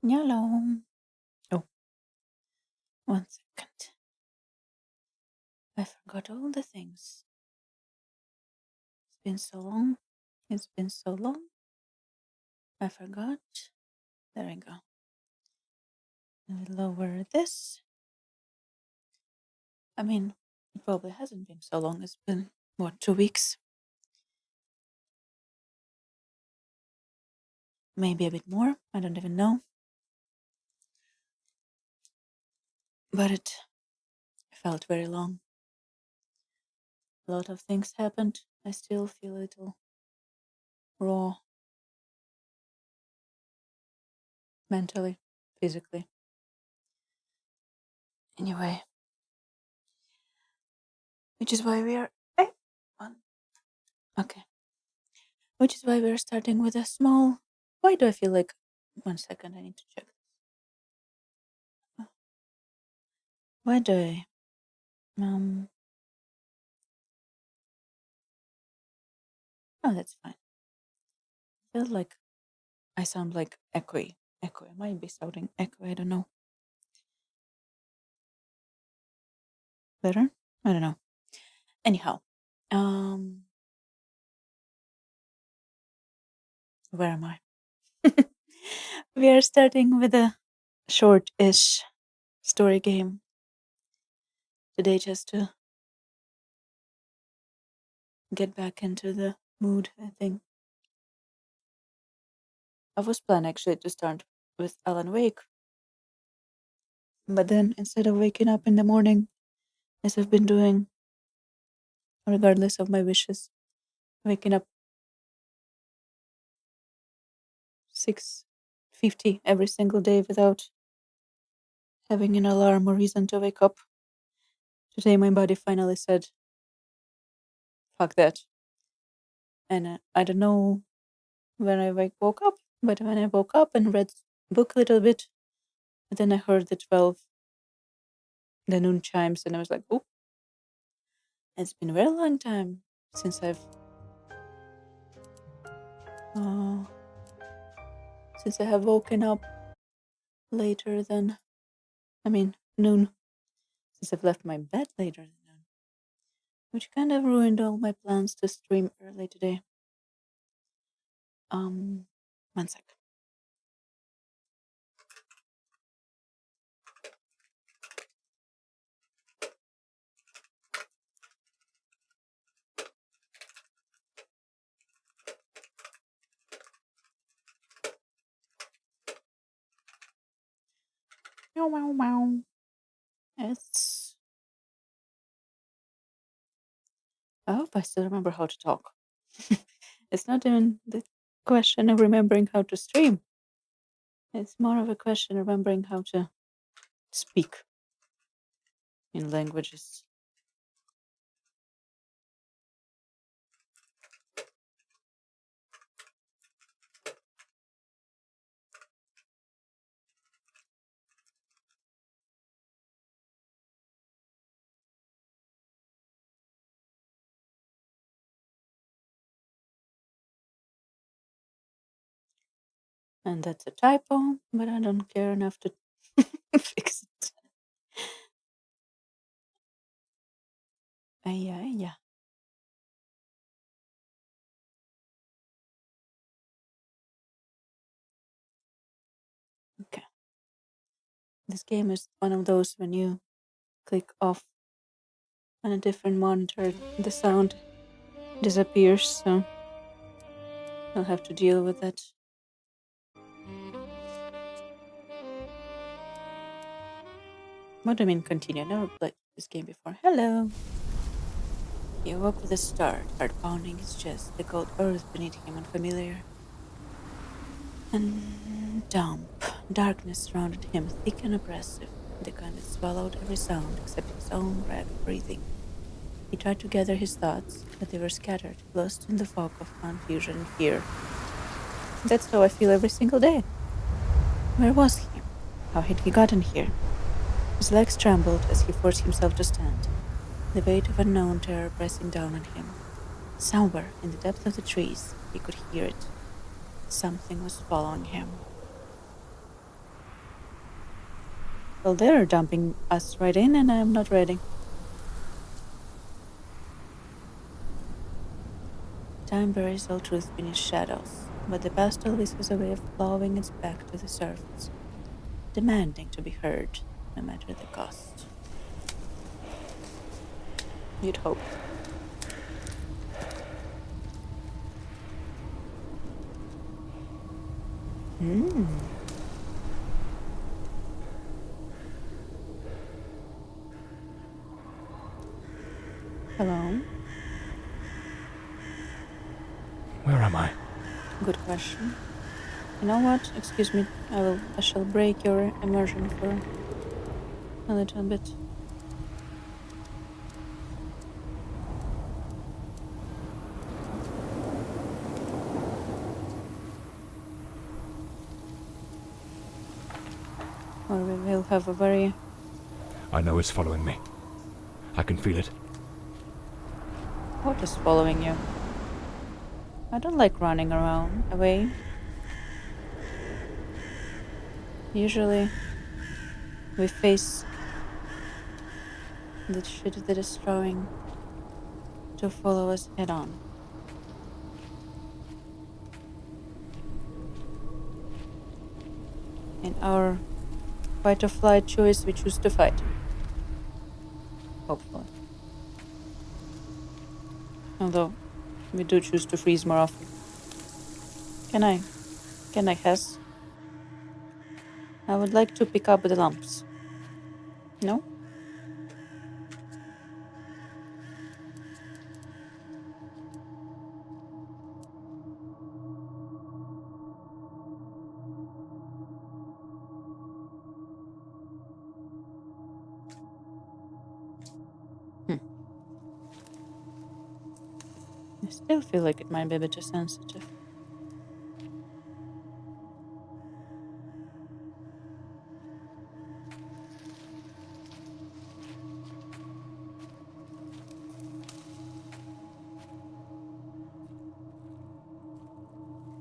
Hello. Oh, 1 second. I forgot all the things. It's been so long. It's been so long. I forgot. There we go. Let me lower this. I mean, it probably hasn't been so long. It's been, 2 weeks? Maybe a bit more. I don't even know. But it felt very long. A lot of things happened. I still feel a little raw. Mentally, physically. Anyway. Which is why we are... Hey! Okay. Which is why we're starting with a small... Why do I feel like... 1 second, I need to check. Why do I... Oh, that's fine. I feel like I sound like echoey. I might be sounding echoey, I don't know. Better? I don't know. Anyhow. Where am I? We are starting with a short-ish story game today, just to get back into the mood, I think. I was planning actually to start with Alan Wake, but then instead of waking up in the morning, as I've been doing, regardless of my wishes, waking up 6:50 every single day without having an alarm or reason to wake up. Today my body finally said, fuck that. And I don't know when I woke up, but when I woke up and read the book a little bit, then I heard the noon chimes, and I was like, oh, it's been a very long time since I have woken up later than, noon, since I've left my bed later than noon, which kind of ruined all my plans to stream early today. 1 sec. Meow, meow, meow. I hope I still remember how to talk. It's not even the question of remembering how to stream. It's more of a question of remembering how to speak in languages. And that's a typo, but I don't care enough to fix it. Yeah. Okay. This game is one of those when you click off on a different monitor, the sound disappears, so I'll have to deal with that. What do I mean continue? I've never played this game before. Hello! He awoke with a start, heart pounding his chest, the cold earth beneath him unfamiliar and damp. Darkness surrounded him, thick and oppressive, the kind that swallowed every sound except his own ragged breathing. He tried to gather his thoughts, but they were scattered, lost in the fog of confusion and fear. That's how I feel every single day. Where was he? How had he gotten here? His legs trembled as he forced himself to stand, the weight of unknown terror pressing down on him. Somewhere in the depth of the trees, he could hear it. Something was following him. Well, they're dumping us right in, and I'm not ready. Time buries all truth beneath shadows, but the past always has a way of clawing its back to the surface, demanding to be heard, no matter the cost. You'd hope. Hello? Where am I? Good question. You know what? Excuse me. I shall break your immersion for a little bit. Or we will have a very... I know it's following me. I can feel it. What is following you? I don't like running around away. Usually, we face the shit that is trying to follow us head on. In our fight or flight choice, we choose to fight. Hopefully. Although, we do choose to freeze more often. Can I Hess? I would like to pick up the lumps. No? I still feel like it might be a bit too sensitive.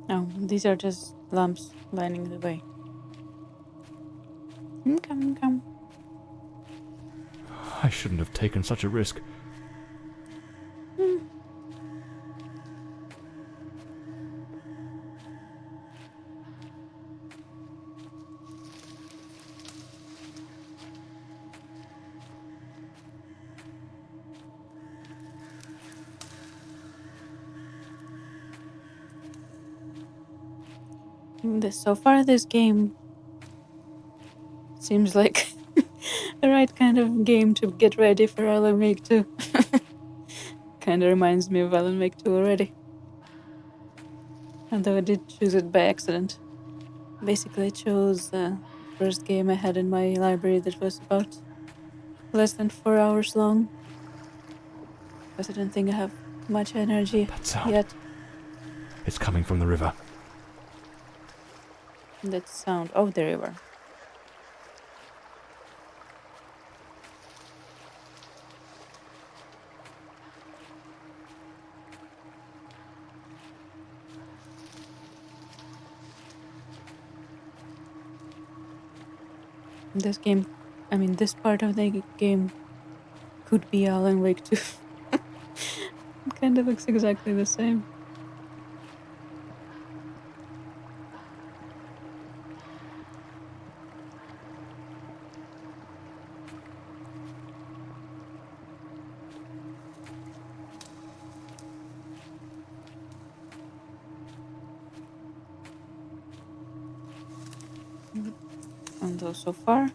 No, these are just lumps lining the way. Come. I shouldn't have taken such a risk. So far, this game seems like the right kind of game to get ready for Alan Wake 2. Kinda reminds me of Alan Wake 2 already. Although I did choose it by accident. Basically, I chose the first game I had in my library that was about less than 4 hours long. Because I don't think I have much energy That sound. yet. It's coming from the river. That sound of the river. This part of the game could be Alan Wake 2. It kind of looks exactly the same. Although so far,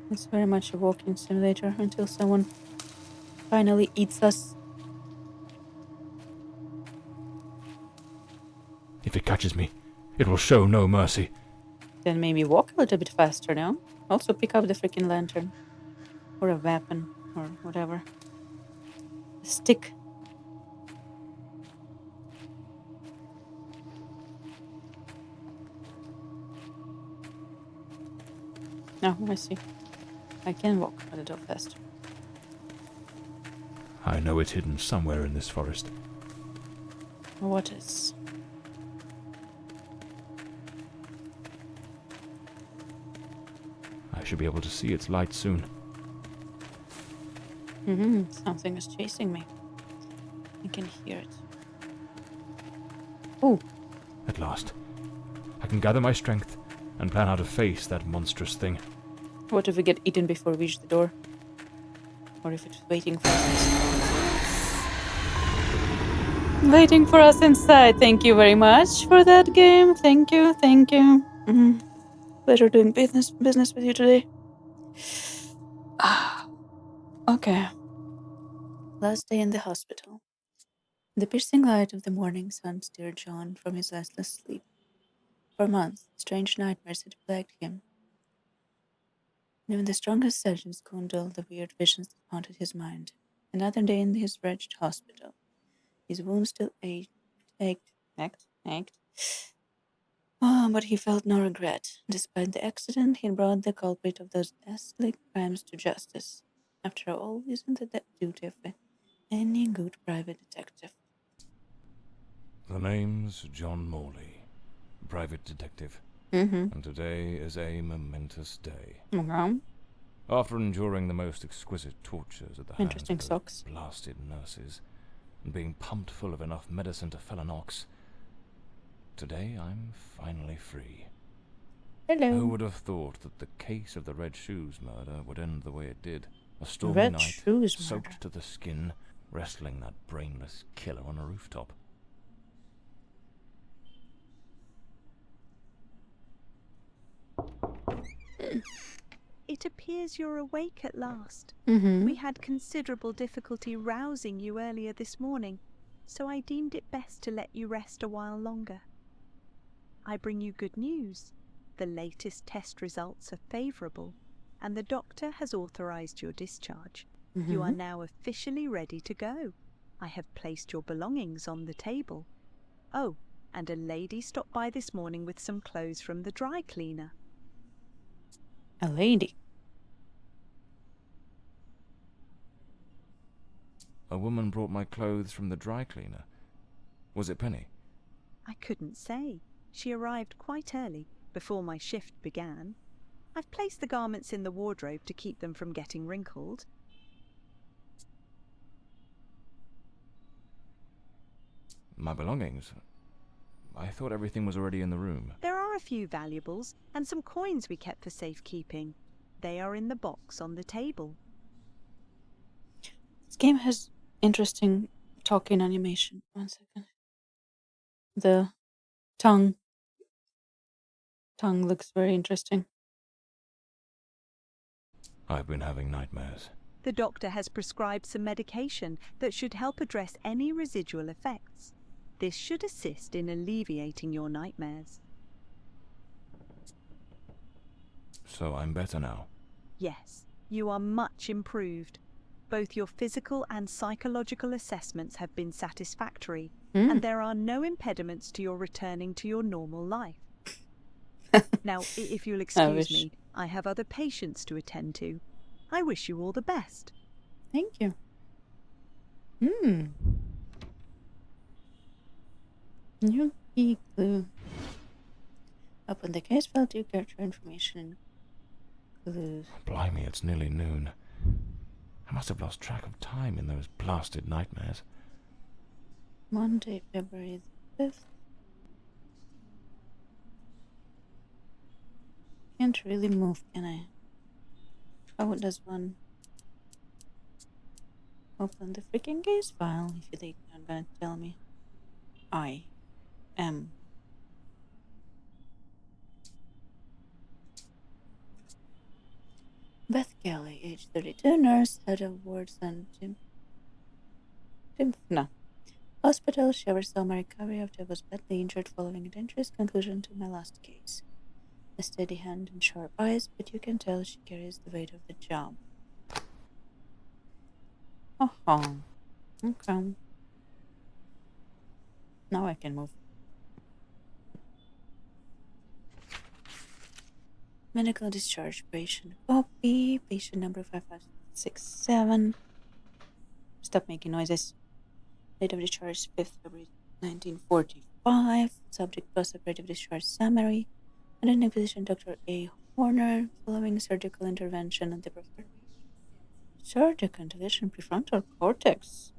it's very much a walking simulator until someone finally eats us. If it catches me, it will show no mercy. Then maybe walk a little bit faster, no? Also pick up the freaking lantern. Or a weapon, or whatever. A stick. Oh, I see. I can walk a little faster. I know it's hidden somewhere in this forest. What is? I should be able to see its light soon. Something is chasing me. I can hear it. Oh, At last. I can gather my strength and plan how to face that monstrous thing. what if we get eaten before we reach the door? Or if it's waiting for us? Waiting for us inside. Thank you very much for that game. Thank you. Pleasure doing business with you today. Okay. Last day in the hospital. The piercing light of the morning sun stirred John from his restless sleep. For months, strange nightmares had plagued him. Even the strongest surgeons couldn't dull the weird visions that haunted his mind. Another day in his wretched hospital. His wounds still ached. But he felt no regret. Despite the accident, he brought the culprit of those ghastly crimes to justice. After all, isn't it the duty of any good private detective? The name's John Morley, private detective. Mm-hmm. And today is a momentous day. Okay. After enduring the most exquisite tortures at the hands Interesting of those socks. blasted nurses, and being pumped full of enough medicine to fell an ox, today I'm finally free. Hello. Who would have thought that the case of the Red Shoes murder would end the way it did? A stormy Red night, Shoes soaked murder. to the skin, wrestling that brainless killer on a rooftop. It appears you're awake at last. Mm-hmm. We had considerable difficulty rousing you earlier this morning, so I deemed it best to let you rest a while longer. I bring you good news. The latest test results are favourable, and the doctor has authorised your discharge. You are now officially ready to go. I have placed your belongings on the table. Oh, and a lady stopped by this morning with some clothes from the dry cleaner. A lady. A woman brought my clothes from the dry cleaner. Was it Penny? I couldn't say. She arrived quite early, before my shift began. I've placed the garments in the wardrobe to keep them from getting wrinkled. My belongings? I thought everything was already in the room. There are a few valuables and some coins we kept for safekeeping. They are in the box on the table. This game has interesting talking animation. 1 second. The tongue looks very interesting. I've been having nightmares. The doctor has prescribed some medication that should help address any residual effects. This should assist in alleviating your nightmares. So I'm better now. Yes, you are much improved. Both your physical and psychological assessments have been satisfactory, and there are no impediments to your returning to your normal life. Now, if you'll excuse me, I have other patients to attend to. I wish you all the best. Thank you. New key clue. Open the case file to capture information and clues. Blimey, it's nearly noon. I must have lost track of time in those blasted nightmares. Monday, February the 5th. Can't really move, can I? How does one open the freaking case file if you think you're gonna tell me? I am. Beth Kelly, age 32, nurse, head of wards and hospital. She oversaw my recovery after I was badly injured following a dangerous conclusion to my last case. A steady hand and sharp eyes, but you can tell she carries the weight of the job. Okay. Now I can move. Medical discharge patient copy. Patient number 5567. Stop making noises. Date of discharge 5th February 1945. Subject post-operative discharge summary. Attending physician Dr. A. corner following surgical intervention on the surgical intervention prefrontal cortex.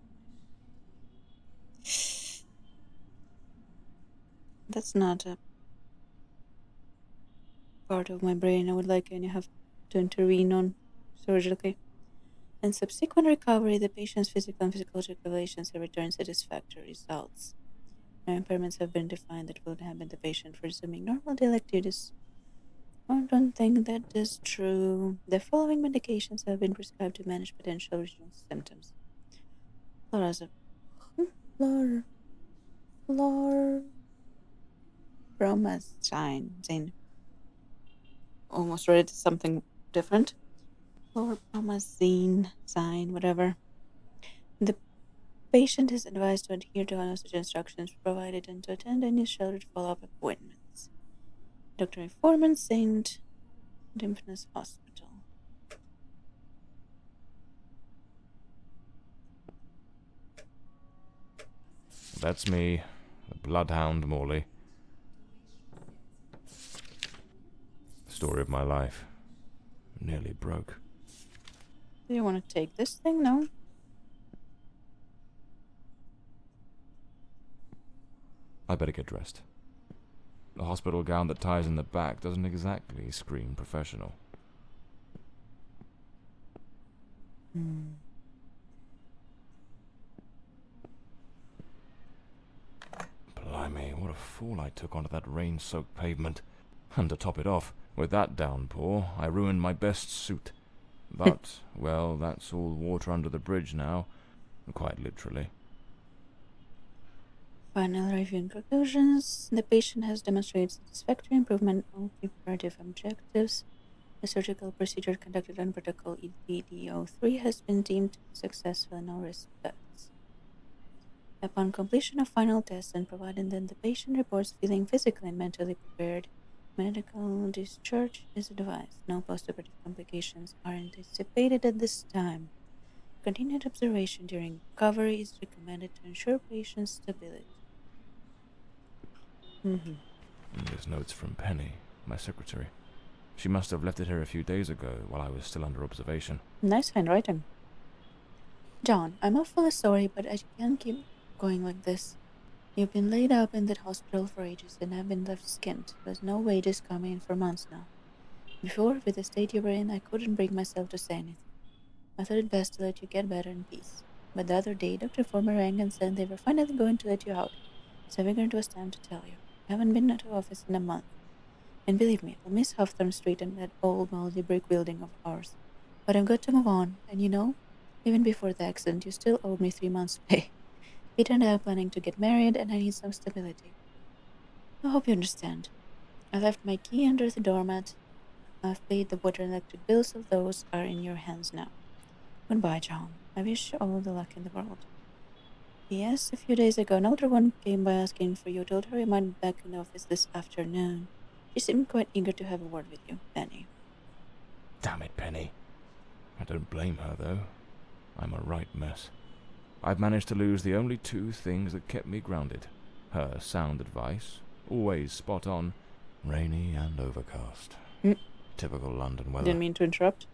That's not a part of my brain I would like any have to intervene on surgically. In subsequent recovery, the patient's physical and physiological relations have returned satisfactory results. No impairments have been defined that would inhibit the patient from resuming normal daily activities. I don't think that is true. The following medications have been prescribed to manage potential residual symptoms. Bromazine. Almost read something different. Bromazine, whatever. The patient is advised to adhere to all such instructions provided and to attend any scheduled follow-up appointments. Dr. Informant, St. Dimpness Hospital. That's me, the bloodhound Morley. Story of my life. Nearly broke. Do you want to take this thing? No? I better get dressed. The hospital gown that ties in the back doesn't exactly scream professional. Blimey, what a fool I took onto that rain-soaked pavement. And to top it off, with that downpour, I ruined my best suit. But, well, that's all water under the bridge now. Quite literally. Final review and conclusions. The patient has demonstrated satisfactory improvement on preparative objectives. The surgical procedure conducted on protocol EDD03 has been deemed successful in all respects. Upon completion of final tests and provided that the patient reports feeling physically and mentally prepared, medical discharge is advised. No postoperative complications are anticipated at this time. Continued observation during recovery is recommended to ensure patient stability. There's notes from Penny, my secretary. She must have left it here a few days ago while I was still under observation. Nice handwriting. John, I'm awfully sorry, but I can't keep going like this. You've been laid up in that hospital for ages and have been left skint. There's no wages coming in for months now. Before, with the state you were in, I couldn't bring myself to say anything. I thought it best to let you get better in peace. But the other day, Dr. Former rang and said they were finally going to let you out. So I figured it was time to tell you. I haven't been to office in a month. And believe me, I'll miss Hawthorne Street and that old moldy brick building of ours. But I've got to move on, and you know, even before the accident, you still owed me 3 months' pay. Peter and I are planning to get married, and I need some stability. I hope you understand. I left my key under the doormat. I've paid the water and electric bills, so those are in your hands now. Goodbye, John. I wish you all the luck in the world. Yes, a few days ago, an older one came by asking for you. Told her you might be back in the office this afternoon. She seemed quite eager to have a word with you, Penny. Damn it, Penny. I don't blame her, though. I'm a right mess. I've managed to lose the only 2 things that kept me grounded. Her sound advice, always spot on, rainy and overcast. Typical London weather. Didn't mean to interrupt.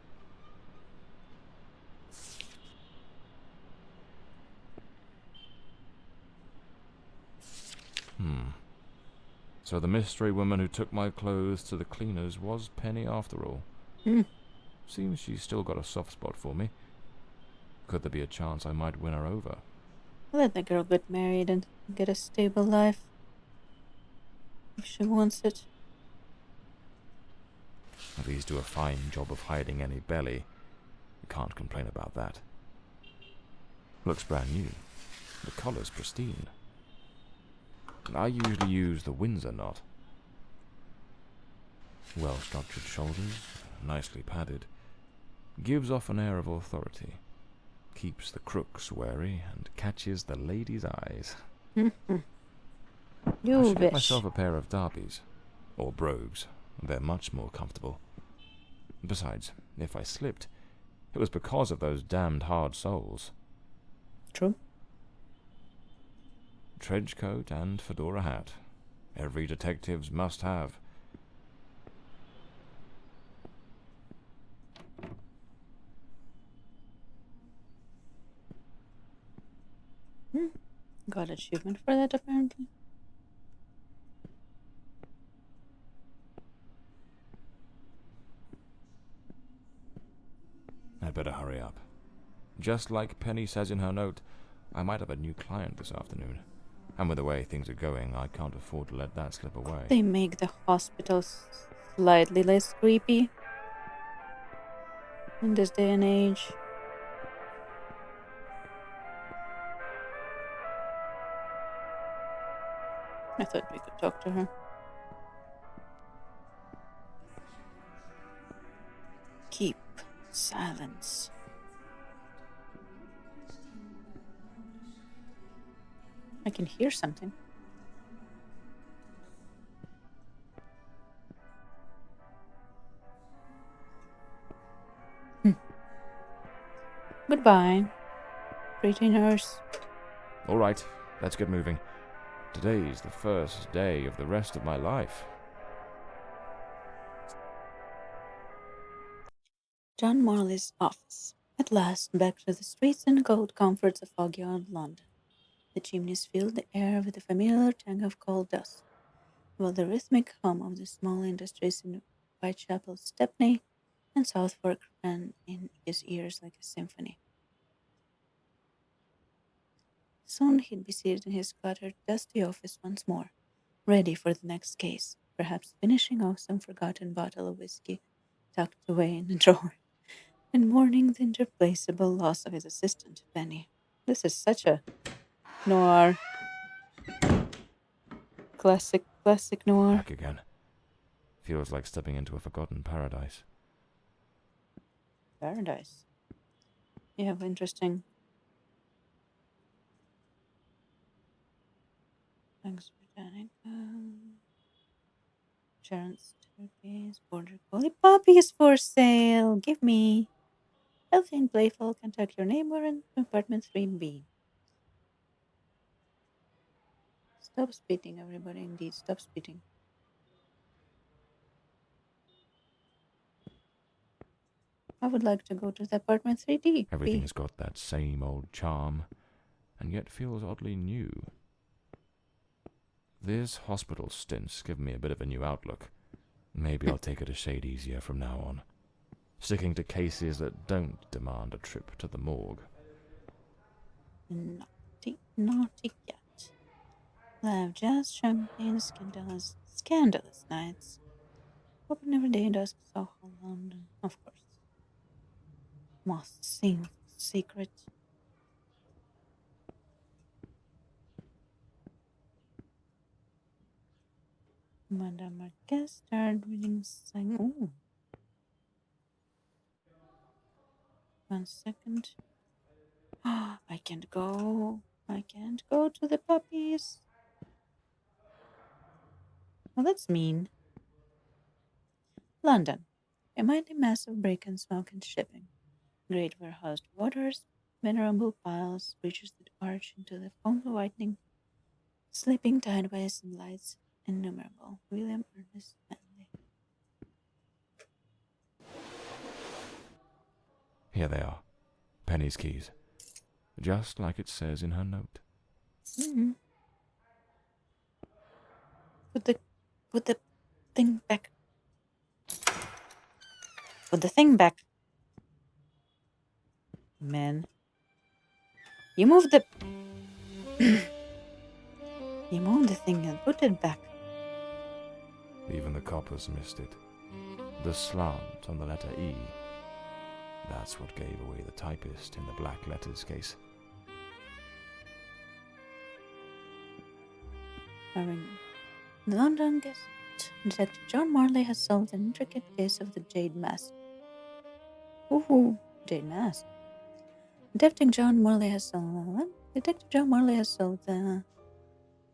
So the mystery woman who took my clothes to the cleaners was Penny after all. Seems she's still got a soft spot for me. Could there be a chance I might win her over? Let the girl get married and get a stable life. If she wants it. These do a fine job of hiding any belly. Can't complain about that. Looks brand new. The collar's pristine. I usually use the Windsor knot. Well-structured shoulders, nicely padded. Gives off an air of authority. Keeps the crooks wary and catches the ladies' eyes. I should get myself a pair of derbies. Or brogues. They're much more comfortable. Besides, if I slipped, it was because of those damned hard soles. True. Trench coat and fedora hat. Every detective's must have. Got achievement for that, apparently. I'd better hurry up. Just like Penny says in her note, I might have a new client this afternoon. And with the way things are going, I can't afford to let that slip away. They make the hospitals slightly less creepy in this day and age. I thought we could talk to her. Keep silence. I can hear something. Goodbye, pretty nurse. All right, let's get moving. Today's the first day of the rest of my life. John Morley's office. At last, back to the streets and cold comforts of foggy old London. The chimneys filled the air with the familiar tang of coal dust, while the rhythmic hum of the small industries in Whitechapel, Stepney, and Southwark ran in his ears like a symphony. Soon he'd be seated in his cluttered, dusty office once more, ready for the next case, perhaps finishing off some forgotten bottle of whiskey tucked away in a drawer, and mourning the irreplaceable loss of his assistant, Penny. This is such a noir. Classic noir. Back again. Feels like stepping into a forgotten paradise. Paradise. You have interesting. Thanks, Britannica. Sharon's turkeys, border collie puppies for sale. Give me. Healthy and playful, contact your neighbor in apartment 3B. Stop spitting, everybody. Indeed, stop spitting. I would like to go to the apartment 3D. Everything's got that same old charm, and yet feels oddly new. This hospital stint's given me a bit of a new outlook. Maybe I'll take it a shade easier from now on, sticking to cases that don't demand a trip to the morgue. Naughty cat. Live jazz, champagne, scandalous nights. Open every day, dusk, Soho, London, of course. Must sing secret. Madame Marquez started reading sang. Ooh. 1 second. I can't go. I can't go to the puppies. Well, that's mean. London. A mighty mass of brick and smoke and shipping. Great warehoused waters, venerable piles, bridges that arch into the foam whitening, sleeping tideways and lights innumerable. William Ernest Manley. Here they are. Penny's keys. Just like it says in her note. Mm-hmm. Put the thing back. Put the thing back. Man. You moved the... You moved the thing and put it back. Even the coppers missed it. The slant on the letter E. That's what gave away the typist in the black letters case. The London guest Detective John Morley has solved an intricate case of the Jade Mask. Ooh, Jade Mask. Detective John Morley has solved the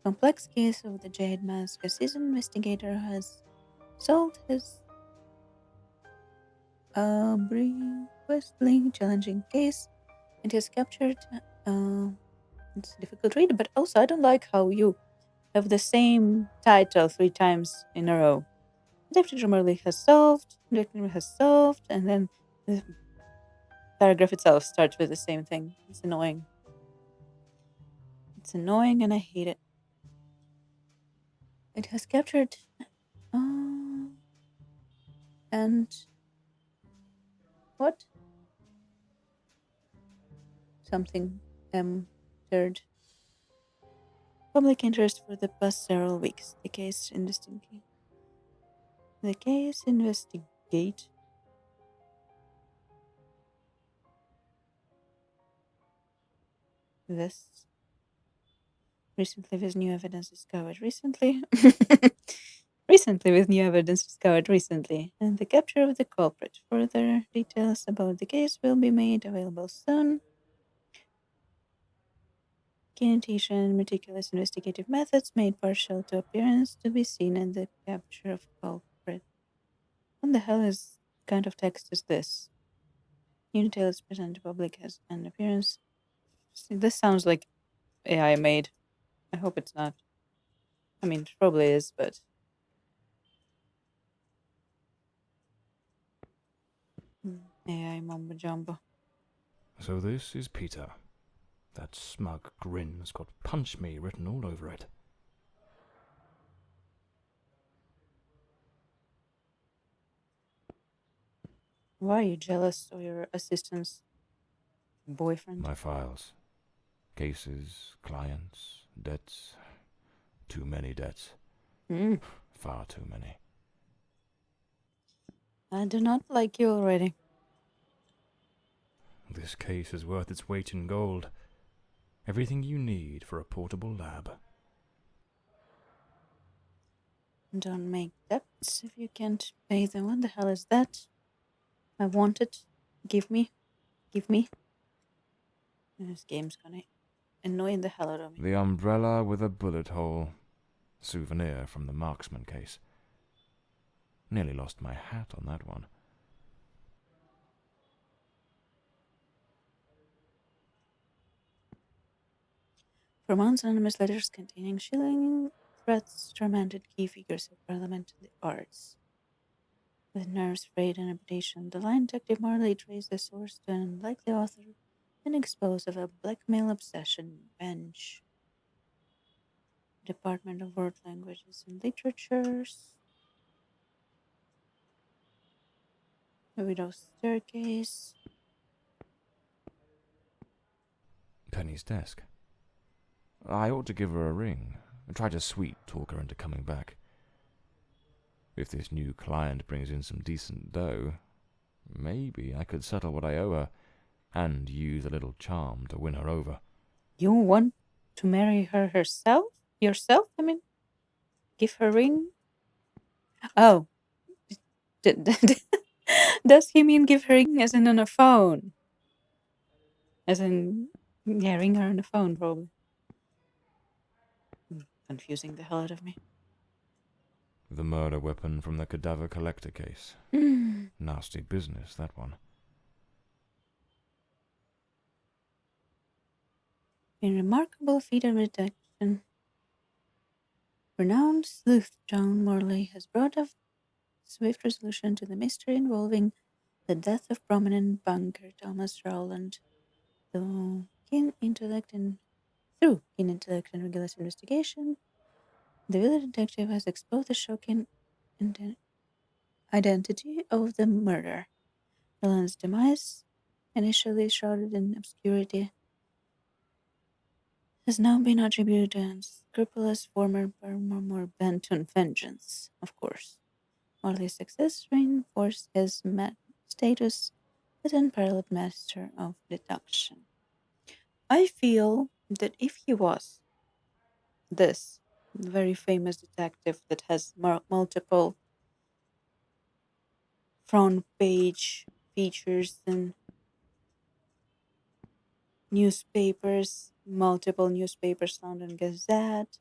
complex case of the Jade Mask. A seasoned investigator has solved his briefly challenging case, and he has captured. It's a difficult read, but also I don't like how you have the same title 3 times in a row. Detective John Morley has solved. Detective has solved, and then the paragraph itself starts with the same thing. It's annoying. It's annoying and I hate it. It has captured... and... what? Something entered public interest for the past several weeks. The case investigate. This recently with new evidence discovered recently. Recently with new evidence discovered recently, and the capture of the culprit. Further details about the case will be made available soon. Keen attention and meticulous investigative methods made partial to appearance to be seen in the capture of culprit. What the hell is kind of text is this? New details presented to public as an appearance. See, this sounds like AI made. I hope it's not. I mean, it probably is, but... AI mumbo jumbo. So this is Peter. That smug grin's got "punch me" written all over it. Why are you jealous of your assistant's boyfriend? My files. Cases, clients, debts. Too many debts. Far too many. I do not like you already. This case is worth its weight in gold. Everything you need for a portable lab. Don't make debts if you can't pay them. What the hell is that? I want it. Give me. Give me. This game's gonna annoy the hell out of me. The umbrella with a bullet hole. Souvenir from the marksman case. Nearly lost my hat on that one. For months, anonymous letters containing shilling threats tormented key figures of Parliament and the arts. With nerves frayed and reputation, the line detective Morley traced the source to an unlikely author and exposed of a blackmail obsession bench. Department of World Languages and Literatures. The Widow's Staircase. Penny's desk. I ought to give her a ring and try to sweet talk her into coming back. If this new client brings in some decent dough, maybe I could settle what I owe her and use a little charm to win her over. You want to marry her herself? Yourself? I mean, give her a ring? Oh. Does he mean give her a ring as in on a phone? As in, yeah, ring her on the phone, probably. Confusing the hell out of me. The murder weapon from the cadaver collector case. Nasty business, that one. In remarkable feat of detection, renowned sleuth John Morley has brought a swift resolution to the mystery involving the death of prominent banker Thomas Rowland. Through keen intellect and rigorous investigation, the village detective has exposed the shocking identity of the murderer. Rowland's demise, initially shrouded in obscurity, has now been attributed to an unscrupulous former Paramore bent on vengeance, of course. Morley's success reinforced his status as an unparalleled master of deduction. I feel that if he was this very famous detective that has multiple front page features in newspapers, multiple newspapers, London Gazette,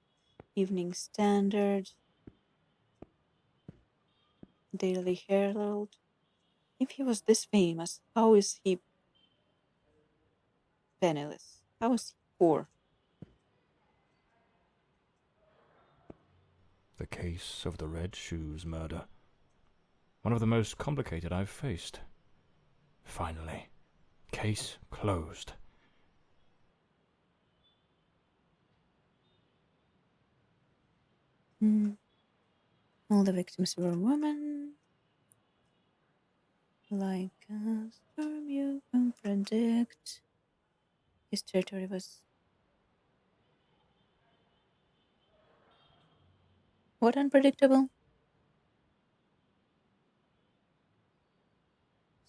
Evening Standard, Daily Herald. If he was this famous, how is he penniless? How is he poor? The case of the Red Shoes murder. One of the most complicated I've faced. Finally. Case closed. All the victims were women. Like a storm you can predict. His territory was... What unpredictable?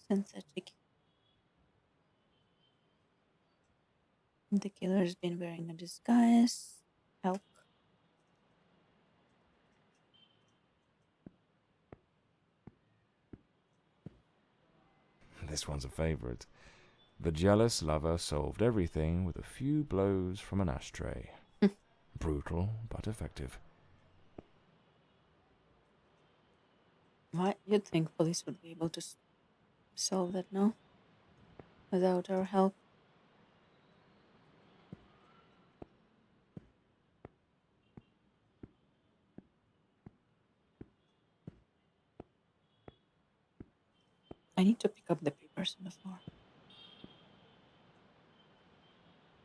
Synthetic. The killer's been wearing a disguise. Help. This one's a favorite. The jealous lover solved everything with a few blows from an ashtray. Brutal, but effective. Why? You'd think police would be able to solve that now? Without our help. I need to pick up the papers on the floor.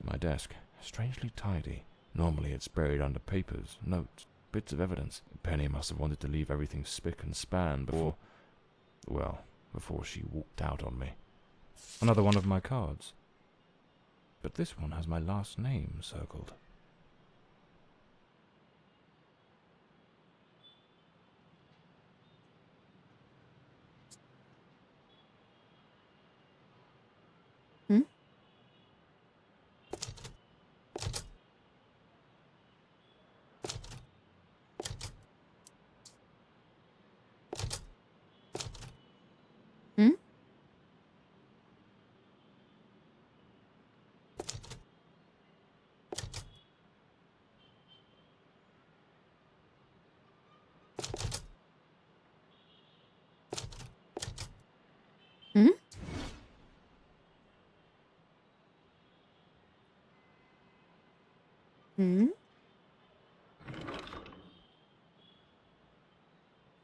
My desk, strangely tidy. Normally it's buried under papers, notes, bits of evidence. Penny must have wanted to leave everything spick and span before she walked out on me. Another one of my cards. But this one has my last name circled.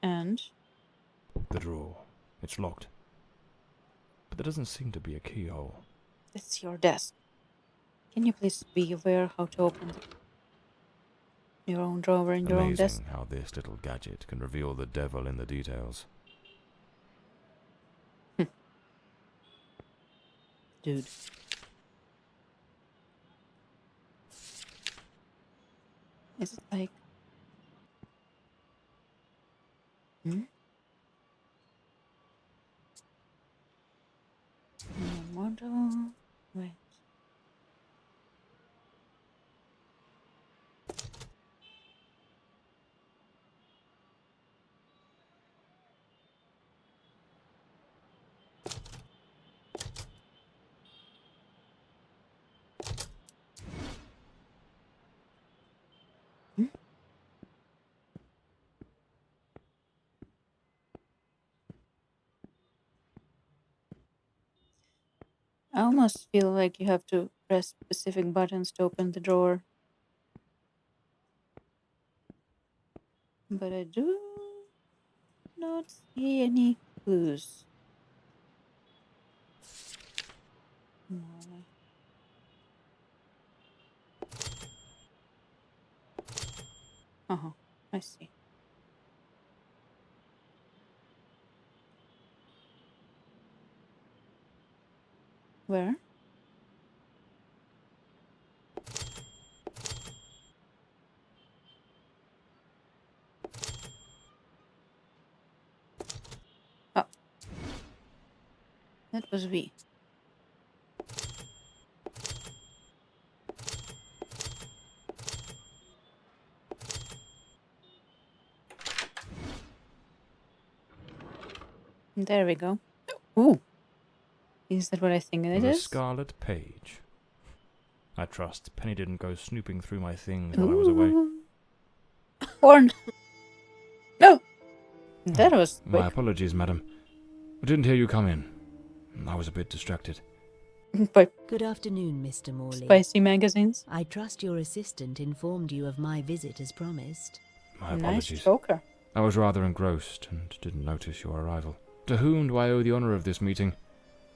And? The drawer. It's locked. But there doesn't seem to be a keyhole. It's your desk. Can you please be aware how to open your own drawer in your own desk? Amazing how this little gadget can reveal the devil in the details. Dude. Is it like... Model... Wait. I almost feel like you have to press specific buttons to open the drawer. But I do not see any clues. Morley. I see. Where? Oh. That was V. There we go. Ooh. Is that what I think it The is? Scarlet Page. I trust Penny didn't go snooping through my things while I was away. Porn. No. That was quick. My apologies, madam. I didn't hear you come in. I was a bit distracted. By Good afternoon, Mr. Morley. spicy magazines. I trust your assistant informed you of my visit as promised. My Nice apologies. choker. I was rather engrossed and didn't notice your arrival. To whom do I owe the honour of this meeting?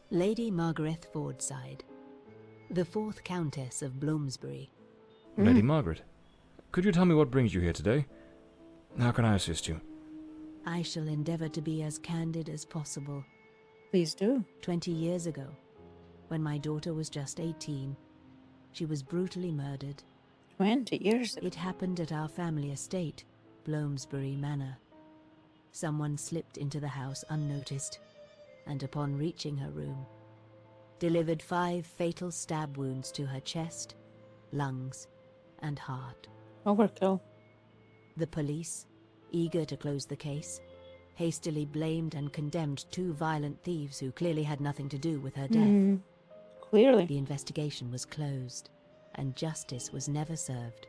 Lady Margaret Fordside, the 4th Countess of Bloomsbury. Lady Margaret, could you tell me what brings you here today? How can I assist you? I shall endeavor to be as candid as possible. Please do. 20 years ago, when my daughter was just 18, she was brutally murdered. 20 years ago. It happened at our family estate, Bloomsbury Manor. Someone slipped into the house unnoticed, and upon reaching her room, delivered 5 fatal stab wounds to her chest, lungs, and heart. Overkill. The police, eager to close the case, hastily blamed and condemned 2 violent thieves who clearly had nothing to do with her death. Clearly. The investigation was closed, and justice was never served.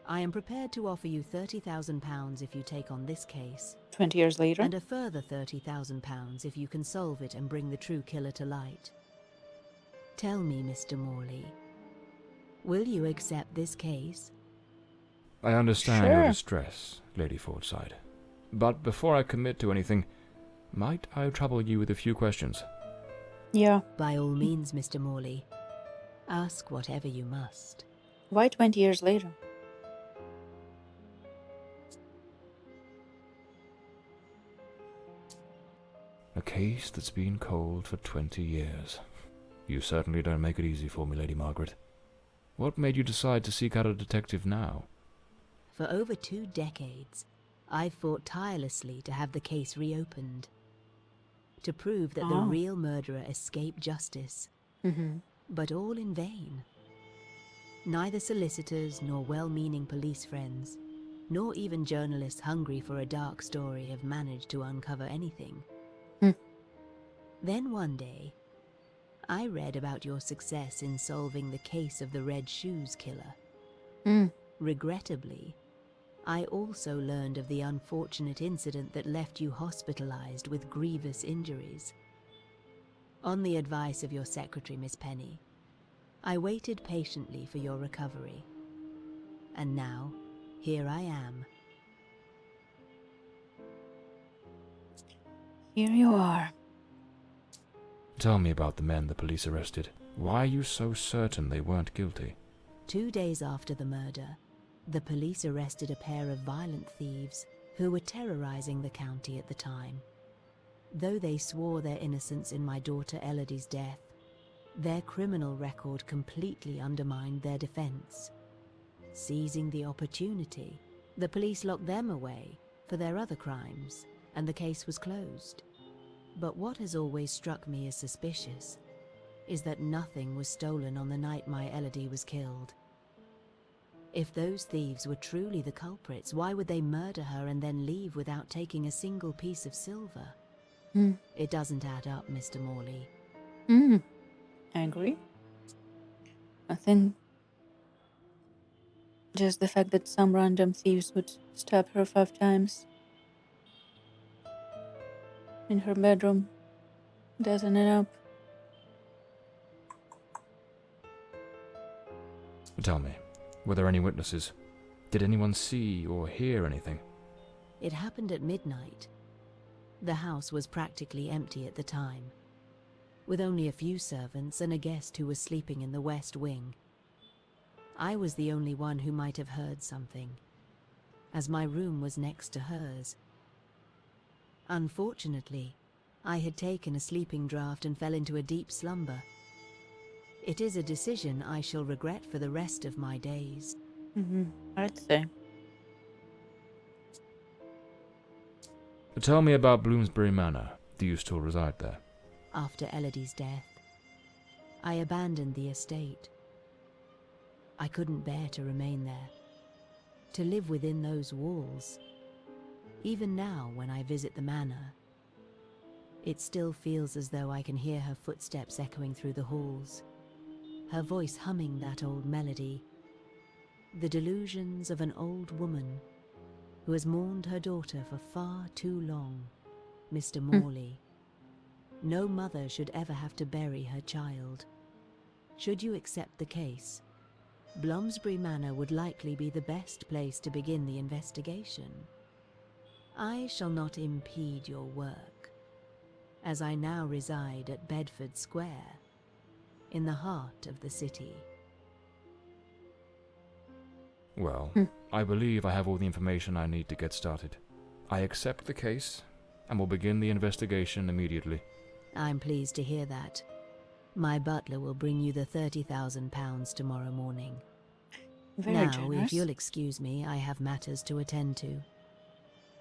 I am prepared to offer you £30,000 if you take on this case, 20 years later. and a further £30,000 if you can solve it and bring the true killer to light. Tell me, Mr. Morley, will you accept this case? I understand your Sure. distress, Lady Fordside. But before I commit to anything, might I trouble you with a few questions? Yeah. By all means, Mr. Morley. Ask whatever you must. Why 20 years later? A case that's been cold for 20 years. You certainly don't make it easy for me, Lady Margaret. What made you decide to seek out a detective now? For over 2 decades, I've fought tirelessly to have the case reopened. To prove that the real murderer escaped justice. But all in vain. Neither solicitors nor well-meaning police friends, nor even journalists hungry for a dark story have managed to uncover anything. Then one day, I read about your success in solving the case of the Red Shoes killer. Regrettably, I also learned of the unfortunate incident that left you hospitalized with grievous injuries. On the advice of your secretary, Miss Penny, I waited patiently for your recovery. And now, here I am. Here you are. Tell me about the men the police arrested. Why are you so certain they weren't guilty? 2 days after the murder, the police arrested a pair of violent thieves who were terrorizing the county at the time. Though they swore their innocence in my daughter Elodie's death, their criminal record completely undermined their defense. Seizing the opportunity, the police locked them away for their other crimes, and the case was closed. But what has always struck me as suspicious is that nothing was stolen on the night my Elodie was killed. If those thieves were truly the culprits, why would they murder her and then leave without taking a single piece of silver? It doesn't add up, Mr. Morley. I agree. I think just the fact that some random thieves would stab her 5 times in her bedroom doesn't add up. Tell me, were there any witnesses? Did anyone see or hear anything? It happened at midnight. The house was practically empty at the time, with only a few servants and a guest who was sleeping in the west wing. I was the only one who might have heard something, as my room was next to hers. Unfortunately, I had taken a sleeping draught and fell into a deep slumber. It is a decision I shall regret for the rest of my days. I'd say. Tell me about Bloomsbury Manor. Do you still reside there? After Elodie's death, I abandoned the estate. I couldn't bear to remain there, to live within those walls. Even now, when I visit the manor, it still feels as though I can hear her footsteps echoing through the halls, her voice humming that old melody. The delusions of an old woman who has mourned her daughter for far too long, Mr. Morley. No mother should ever have to bury her child. Should you accept the case, Bloomsbury Manor would likely be the best place to begin the investigation. I shall not impede your work, as I now reside at Bedford Square, in the heart of the city. Well, I believe I have all the information I need to get started. I accept the case and will begin the investigation immediately. I'm pleased to hear that. My butler will bring you the £30,000 tomorrow morning. Very Now, generous. if you'll excuse me, I have matters to attend to.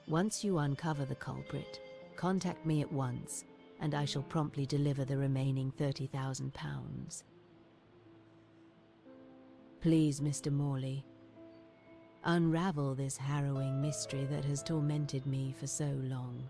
Once you uncover the culprit, contact me at once, and I shall promptly deliver the remaining £30,000. Please, Mr. Morley, unravel this harrowing mystery that has tormented me for so long.